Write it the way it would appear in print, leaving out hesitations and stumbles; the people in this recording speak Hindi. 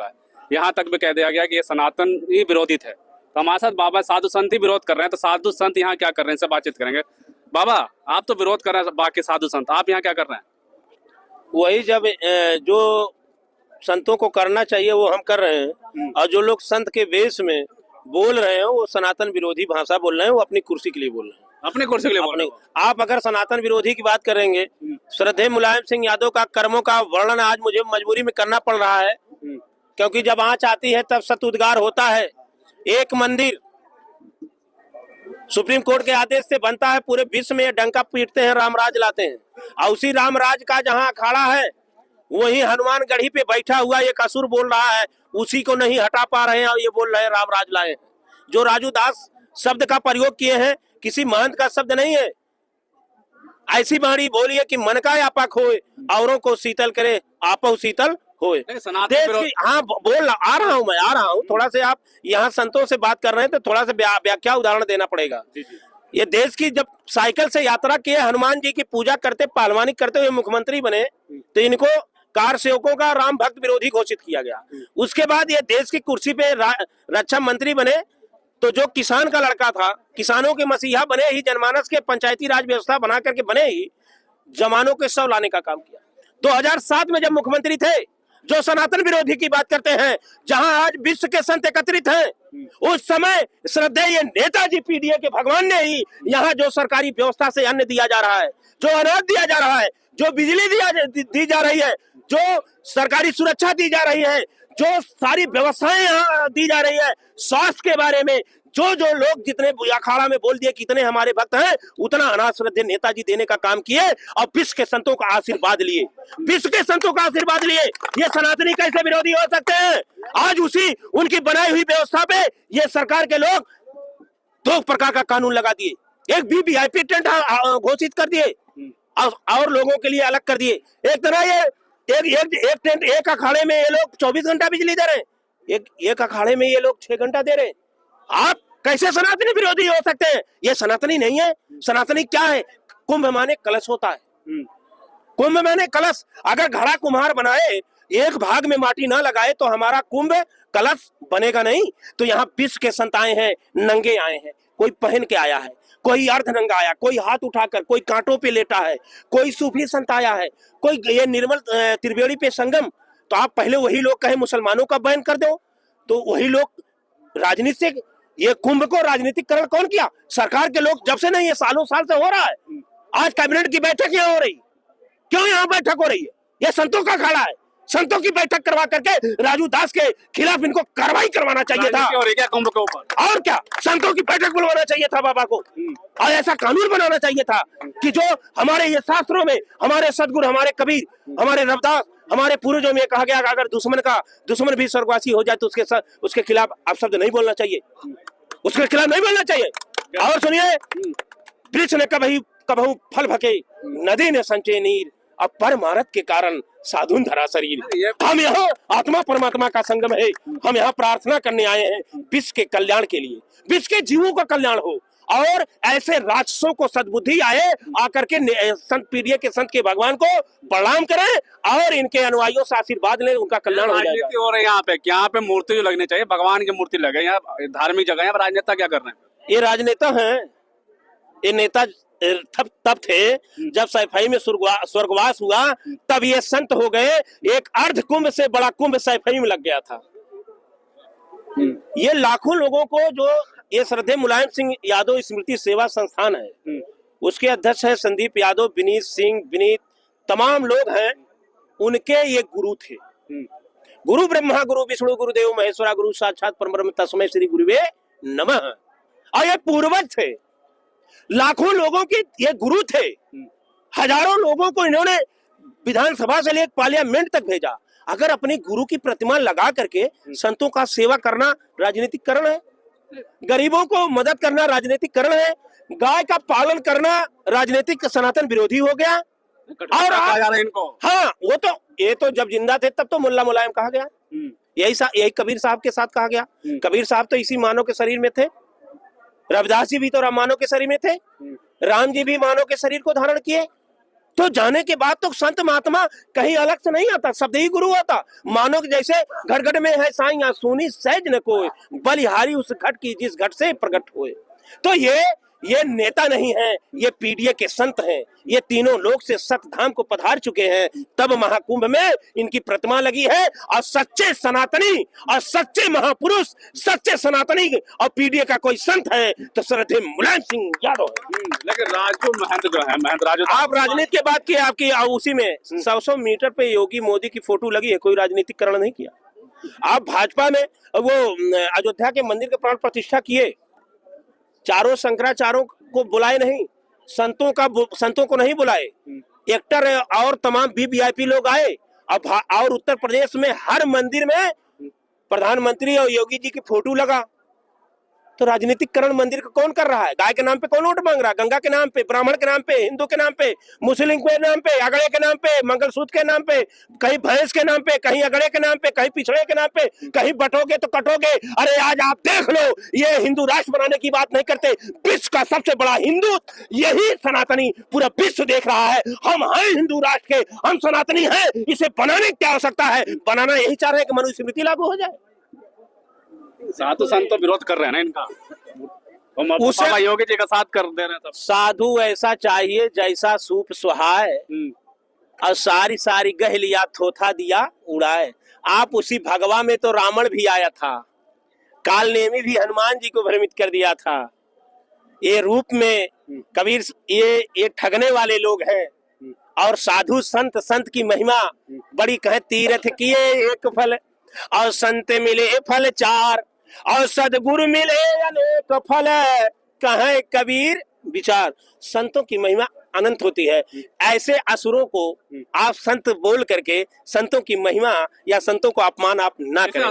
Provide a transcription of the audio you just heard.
चुका है। यहाँ तक भी कह दिया गया कि ये सनातन ही विरोधी थे। तो हमारे साथ बाबा साधु संत ही विरोध कर रहे हैं, तो साधु संत यहाँ क्या कर रहे हैं, इससे बातचीत करेंगे। बाबा, आप तो विरोध कर रहे हैं बाकी साधु संत, आप यहाँ क्या कर रहे हैं? वही जब जो संतों को करना चाहिए वो हम कर रहे हैं, और जो लोग संत के वेश में बोल रहे हैं वो सनातन विरोधी भाषा बोल रहे हैं, वो अपनी कुर्सी के लिए बोल रहे हैं। अपने कुर्सी के लिए बोल रहे हैं। आप अगर सनातन विरोधी की बात करेंगे, श्रद्धेय मुलायम सिंह यादव का कर्मों का वर्णन आज मुझे मजबूरी में करना पड़ रहा है, क्योंकि जब आंच आती है तब सतुद्गार होता है। एक मंदिर सुप्रीम कोर्ट के आदेश से बनता है, पूरे विश्व में डंका पीटते हैं, रामराज लाते हैं, और उसी रामराज का जहां अखाड़ा है वही हनुमान गढ़ी पे बैठा हुआ एक असुर बोल रहा है, उसी को नहीं हटा पा रहे हैं और ये बोल रहे हैं रामराज लाए हैं। जो राजू दास शब्द का प्रयोग किए हैं किसी महंत का शब्द नहीं है। ऐसी बाणी बोलिए कि मन का आपा खोए, औरों को शीतल करे आपो शीतल होए। देश की हाँ बोल आ रहा हूँ थोड़ा से आप यहाँ संतों से बात कर रहे हैं तो थोड़ा सा व्याख्या उदाहरण देना पड़ेगा। ये देश की जब साइकिल से यात्रा किए, हनुमान जी की पूजा करते, पहलवानी करते हुए मुख्यमंत्री बने, तो इनको कार सेवकों का राम भक्त विरोधी घोषित किया गया। उसके बाद ये देश की कुर्सी पे रक्षा मंत्री बने, तो जो किसान का लड़का था, किसानों के मसीहा बने ही, जनमानस के पंचायती राज व्यवस्था बना करके बने ही, जवानों के शव लाने का काम किया। 2007 में जब मुख्यमंत्री थे, जो सनातन विरोधी की बात करते हैं, जहां आज विश्व के संत एकत्रित हैं, उस समय श्रद्धेय नेताजी पीडीए के भगवान ने ही यहाँ जो सरकारी व्यवस्था से अन्न दिया जा रहा है, जो अनाज दिया जा रहा है, जो बिजली दी जा रही है, जो सरकारी सुरक्षा दी जा रही है, जो सारी व्यवस्थाएं यहाँ दी जा रही है, स्वास्थ्य के बारे में जो लोग जितने अखाड़ा में बोल दिए कितने हमारे भक्त हैं, उतना अनाज श्रद्धेय नेताजी देने का काम किए और विश्व के संतों का आशीर्वाद लिए, विश्व के संतों का आशीर्वाद लिए। ये सनातनी कैसे विरोधी हो सकते हैं? आज उसी उनकी बनाई हुई व्यवस्था पे ये सरकार के लोग 2 प्रकार का कानून लगा दिए, एक वीवीआईपी टेंट घोषित कर दिए और लोगों के लिए अलग कर दिए। एक तरह ये एक टेंट, एक अखाड़े में ये लोग 24 घंटा बिजली दे रहे हैं, एक अखाड़े में ये लोग 6 घंटा दे रहे हैं। आप कैसे सनातनी विरोधी हो सकते हैं? ये सनातनी नहीं है। सनातनी क्या है? कुंभ माने कलश होता है, कुंभ माने कलश। अगर घड़ा कुम्हार बनाए, एक भाग में माटी ना लगाए तो हमारा कुंभ कलश बनेगा नहीं। तो यहाँ विश्व के संत आए हैं, नंगे आए हैं, कोई पहन के आया है, कोई अर्धनंगा आया, कोई हाथ उठाकर, कोई कांटों पे लेटा है, कोई सूफी संत आया है, कोई ये निर्मल त्रिवेणी पे संगम। तो आप पहले वही लोग कहे मुसलमानों का बैन कर दो, तो वही लोग राजनीति से, ये कुंभ को राजनीतिकरण कौन किया? सरकार के लोग। जब से नहीं, ये सालों साल से हो रहा है। आज कैबिनेट की बैठक यहाँ हो रही, क्यों यहाँ बैठक हो रही है? ये संतों का अखाड़ा है, संतों की बैठक करवा करके राजू दास के खिलाफ इनको कार्रवाई करवाना चाहिए था। क्या कुंभ के ऊपर और क्या, संतों की बैठक बुलवाना चाहिए था बाबा को, और ऐसा कानून बनाना चाहिए था कि जो हमारे ये शास्त्रों में, हमारे सदगुरु, हमारे कबीर, हमारे रविदास, हमारे पूर्वजों में कहा गया कि अगर दुश्मन भी स्वर्गवासी हो जाए तो उसके खिलाफ आप शब्द नहीं बोलना चाहिए, उसके खिलाफ नहीं बोलना चाहिए। और सुनिए, वृक्ष ने कबहू फल भके, नदी ने संचे नीर, अब परमारथ के कारण साधुन धरा शरीर। हम यहाँ आत्मा परमात्मा का संगम है, हम यहाँ प्रार्थना करने आए हैं विश्व के कल्याण के लिए, विश्व के जीवों का कल्याण हो, और ऐसे राक्षसों को सद्बुद्धि आए, आकर के संत पीडीए के संत के भगवान को प्रणाम करें और इनके अनुयायियों से आशीर्वाद लें, उनका कल्याण हो जाएगा। राजनीति हो रही है यहाँ पे मूर्ति जो लगनी चाहिए, भगवान की मूर्ति लगे, यहाँ धार्मिक जगह है, राजनेता क्या कर रहे हैं? ये राजनेता हैं, ये नेता तब थे जब सैफई में स्वर्गवास हुआ, तब ये संत हो गए। एक अर्ध कुंभ से बड़ा कुंभ सैफई में लग गया था। ये लाखों लोगों को, जो ये श्रद्धेय मुलायम सिंह यादव स्मृति सेवा संस्थान है, उसके अध्यक्ष है संदीप यादव, विनीत सिंह, विनीत, तमाम लोग हैं, उनके ये गुरु थे। गुरु ब्रह्मा गुरु विष्णु गुरुदेव महेश्वरा गुरु साक्षात परब्रह्म तस्मै श्री गुरुवे नमः। और ये पूर्वज थे, लाखों लोगों के ये गुरु थे, हजारों लोगों को इन्होंने विधानसभा से लेकर पार्लियामेंट तक भेजा। अगर अपनी गुरु की प्रतिमा लगा करके संतों का सेवा करना राजनीतिकरण है, गरीबों को मदद करना राजनीतिकरण है, गाय का पालन करना राजनीतिक सनातन विरोधी हो गया। और इनको हाँ, वो तो ये तो जब जिंदा थे तब तो मुल्ला मुलायम कहा गया, यही कबीर साहब के साथ कहा गया। कबीर साहब तो इसी मानव के शरीर में थे, रविदास जी भी तो मानव के शरीर में थे, राम जी भी मानव के शरीर को धारण किए। तो जाने के बाद तो संत महात्मा कहीं अलग से नहीं आता, शब्द ही गुरु होता। मानो कि जैसे घट में है साईं सुनी सहज न कोय, बलिहारी उस घट की जिस घट से प्रकट हुए। तो ये नेता नहीं है, ये पीडीए के संत हैं। ये तीनों लोग से सतधाम को पधार चुके हैं, तब महाकुंभ में इनकी प्रतिमा लगी है। और सच्चे सनातनी और सच्चे महापुरुष, सच्चे सनातनी और पीडीए का कोई संत है तो श्रद्धेय मुलायम सिंह यादव है। लेकिन राजू महंत जो है, महंत राजू, आप राजनीति की बात की, आपकी उसी में 100 मीटर पे योगी मोदी की फोटो लगी है, कोई राजनीतिकरण नहीं किया। आप भाजपा में वो अयोध्या के मंदिर के प्राण प्रतिष्ठा किए, चारों शंकराचार्यों को बुलाए नहीं, संतों को नहीं बुलाए, एक्टर और तमाम वीवीआईपी लोग आए। और उत्तर प्रदेश में हर मंदिर में प्रधानमंत्री और योगी जी की फोटो लगा। तो राजनीतिकरण मंदिर का कौन कर रहा है? गाय के नाम पे कौन वोट मांग रहा है? गंगा के नाम पे, ब्राह्मण के नाम पे, हिंदू के नाम पे, मुस्लिम के नाम पे, अगड़े के नाम पे, मंगलसूत्र के नाम पे, कहीं भैंस के नाम पे, कहीं अगड़े के नाम पे, कहीं पिछड़े के नाम पे, कहीं बटोगे तो कटोगे। अरे आज आप देख लो, ये हिंदू राष्ट्र बनाने की बात नहीं करते, विश्व का सबसे बड़ा हिंदू यही सनातनी पूरा विश्व देख रहा है। हम हैं हिंदू राष्ट्र के, हम सनातनी हैं, इसे बनाने की क्या आवश्यकता है? बनाना यही चाह रहे हैं कि मनुस्मृति लागू हो जाए। साधु संत तो विरोध कर रहे हैं ना इनका, उसे योगी जी का साथ कर दे रहे हैं। साधु ऐसा चाहिए जैसा सूप सुहाए और सारी सारी गह लिया थोथा दिया उड़ाए। आप उसी भगवा में तो रावण भी आया था, काल नेमी भी हनुमान जी को भ्रमित कर दिया था। ये रूप में कबीर ये ठगने वाले लोग हैं। और साधु संत की महिमा बड़ी कहे, तीर्थ किए एक फल और संत मिले फल चार और सदगुरु मिले अनेक फल, कहे कबीर विचार। संतों की महिमा अनंत होती है। ऐसे असुरों को आप संत बोल करके संतों की महिमा या संतों को अपमान आप ना करें।